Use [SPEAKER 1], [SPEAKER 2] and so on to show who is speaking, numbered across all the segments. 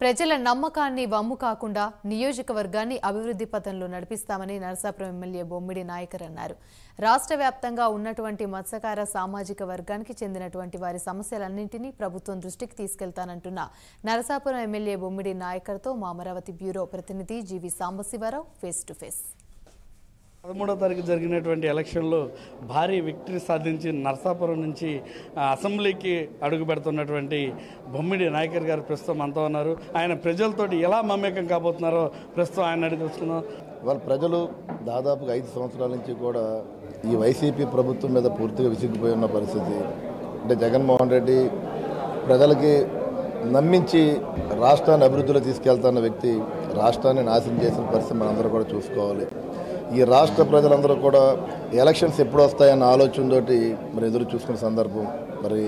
[SPEAKER 1] ప్రజల నమ్మకాన్ని వమ్ము కాకుండా నియోజకవర్గాన్ని అభివృద్ధి పథంలో నడిపిస్తామని నరసాపురం ఎమ్మెల్యే బొమ్మిడి నాయకర్ అన్నారు. రాష్ట్ర వ్యాప్తంగా ఉన్నటువంటి మత్స్యకార సామాజిక వర్గానికి చెందినటువంటి వారి సమస్యలన్నింటినీ ప్రభుత్వం దృష్టికి తీసుకెళ్తానంటున్న నరసాపురం ఎమ్మెల్యే బొమ్మిడి నాయకర్తో మా అమరావతి బ్యూరో ప్రతినిధి జీవి సాంబశివరావు ఫేస్ టు ఫేస్.
[SPEAKER 2] 13వ తారీఖు జరిగినటువంటి ఎలక్షన్లో భారీ విక్టరీ సాధించి నరసాపురం నుంచి అసెంబ్లీకి అడుగు పెడుతున్నటువంటి బొమ్మిడి నాయకర్ గారు ప్రస్తుతం అంతా ఉన్నారు. ఆయన ప్రజలతోటి ఎలా మమేకం కాబోతున్నారో ప్రస్తుతం ఆయన అడిగి తెలుసుకుందాం.
[SPEAKER 3] వాళ్ళ ప్రజలు దాదాపుగా 5 సంవత్సరాల నుంచి కూడా ఈ వైసీపీ ప్రభుత్వం మీద పూర్తిగా విసిగిపోయి ఉన్న పరిస్థితి. అంటే జగన్మోహన్ రెడ్డి ప్రజలకి నమ్మించి రాష్ట్రాన్ని అభివృద్ధిలో తీసుకెళ్తున్న వ్యక్తి రాష్ట్రాన్ని నాశనం చేసిన పరిస్థితి మనందరూ కూడా చూసుకోవాలి. ఈ రాష్ట్ర ప్రజలందరూ కూడా ఎలక్షన్స్ ఎప్పుడు వస్తాయన్న ఆలోచనతోటి మరి ఎదురు చూసుకునే సందర్భం. మరి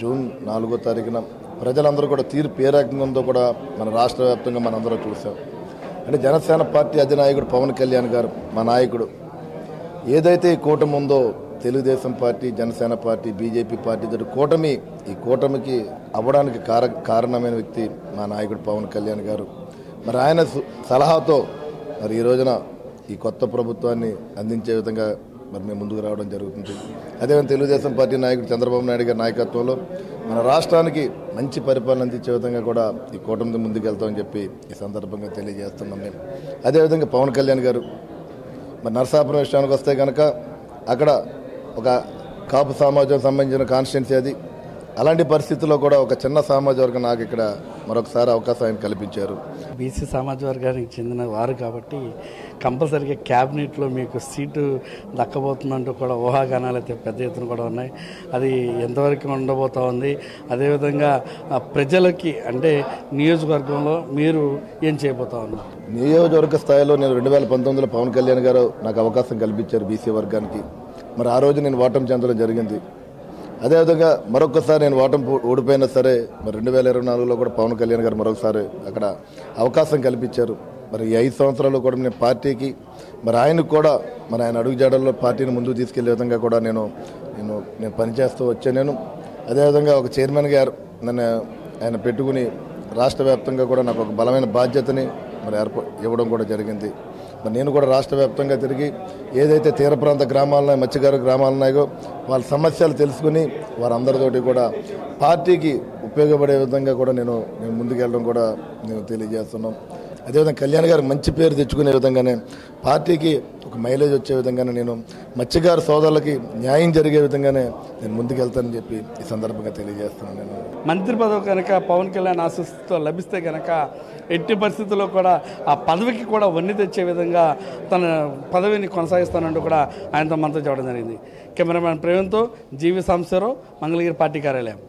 [SPEAKER 3] జూన్ 4వ తారీఖున ప్రజలందరూ కూడా తీర్పు ఏ రకంగా ఉందో కూడా మన రాష్ట్ర వ్యాప్తంగా మనందరూ చూసాం. అంటే జనసేన పార్టీ అధినాయకుడు పవన్ కళ్యాణ్ గారు మా నాయకుడు ఏదైతే ఈ కూటమి ఉందో Telugu Desam party, Janasena party, BJP party తోటి ఈ కూటమికి అవ్వడానికి కారణమైన వ్యక్తి మా నాయకుడు పవన్ కళ్యాణ్ గారు. మరి ఆయన సలహాతో మరి ఈ రోజున ఈ కొత్త ప్రభుత్వాన్ని అందించే విధంగా మరి మేము ముందుకు రావడం జరుగుతుంది. అదేవిధంగా తెలుగుదేశం పార్టీ నాయకుడు చంద్రబాబు నాయుడు గారి నాయకత్వంలో మన రాష్ట్రానికి మంచి పరిపాలన అందించే విధంగా కూడా ఈ కూటమితో ముందుకెళ్తామని చెప్పి ఈ సందర్భంగా తెలియజేస్తున్నాం మేము. అదేవిధంగా పవన్ కళ్యాణ్ గారు మరి నరసాపురం విషయానికి వస్తే కనుక అక్కడ ఒక కాపు సమాజం సంబంధించిన కాన్స్టిట్యున్సీ అది. అలాంటి పరిస్థితుల్లో కూడా ఒక చిన్న సమాజ వర్గం నాకు ఇక్కడ మరొకసారి అవకాశం ఆయన కల్పించారు.
[SPEAKER 2] బీసీ సమాజ వర్గానికి చెందిన వారు కాబట్టి కంపల్సరీగా క్యాబినెట్లో మీకు సీటు దక్కబోతుందంటూ కూడా ఊహాగానాలు అయితే పెద్ద ఎత్తున కూడా ఉన్నాయి. అది ఎంతవరకు ఉండబోతూ ఉంది, అదేవిధంగా ప్రజలకి అంటే నియోజకవర్గంలో మీరు ఏం చేయబోతా ఉన్నారు?
[SPEAKER 3] నియోజకవర్గ స్థాయిలో నేను 2019లో పవన్ కళ్యాణ్ గారు నాకు అవకాశం కల్పించారు బీసీ వర్గానికి. మరి ఆ రోజు నేను ఓటమి చెందడం జరిగింది. అదేవిధంగా మరొకసారి నేను ఓడిపోయినా సరే మరి 2024లో కూడా పవన్ కళ్యాణ్ గారు మరొకసారి అక్కడ అవకాశం కల్పించారు. మరి ఈ 5 సంవత్సరాలు కూడా నేను పార్టీకి మరి ఆయనకు కూడా మరి ఆయన అడుగుజాడల్లో పార్టీని ముందుకు తీసుకెళ్లే విధంగా కూడా నేను పనిచేస్తూ వచ్చాను. నేను అదేవిధంగా ఒక చైర్మన్గా నన్ను ఆయన పెట్టుకుని రాష్ట్ర వ్యాప్తంగా కూడా నాకు ఒక బలమైన బాధ్యతని మరి ఇవ్వడం కూడా జరిగింది. మరి నేను కూడా రాష్ట్ర వ్యాప్తంగా తిరిగి ఏదైతే తీర ప్రాంత గ్రామాలున్నాయో, మత్స్యకారు గ్రామాలు ఉన్నాయో వాళ్ళ సమస్యలు తెలుసుకుని వారందరితోటి కూడా పార్టీకి ఉపయోగపడే విధంగా కూడా నేను ముందుకెళ్ళడం కూడా నేను తెలియజేస్తున్నాం. అదేవిధంగా కళ్యాణ్ గారు మంచి పేరు తెచ్చుకునే విధంగానే పార్టీకి ఒక మైలేజ్ వచ్చే విధంగానే నేను మత్స్యకారు సోదరులకి న్యాయం జరిగే విధంగానే నేను ముందుకెళ్తానని చెప్పి ఈ సందర్భంగా తెలియజేస్తున్నాను. నేను
[SPEAKER 2] మంత్రి పదవి కనుక పవన్ కళ్యాణ్ ఆశీస్సుతో లభిస్తే కనుక ఎట్టి పరిస్థితుల్లో కూడా ఆ పదవికి కూడా వన్నె తెచ్చే విధంగా తన పదవిని కొనసాగిస్తానంటూ కూడా ఆయనతో మనతో చెప్పడం జరిగింది. కెమెరామ్యాన్ ప్రవీణ్తో జీవి సాంబశివరావు, మంగళగిరి పార్టీ కార్యాలయం.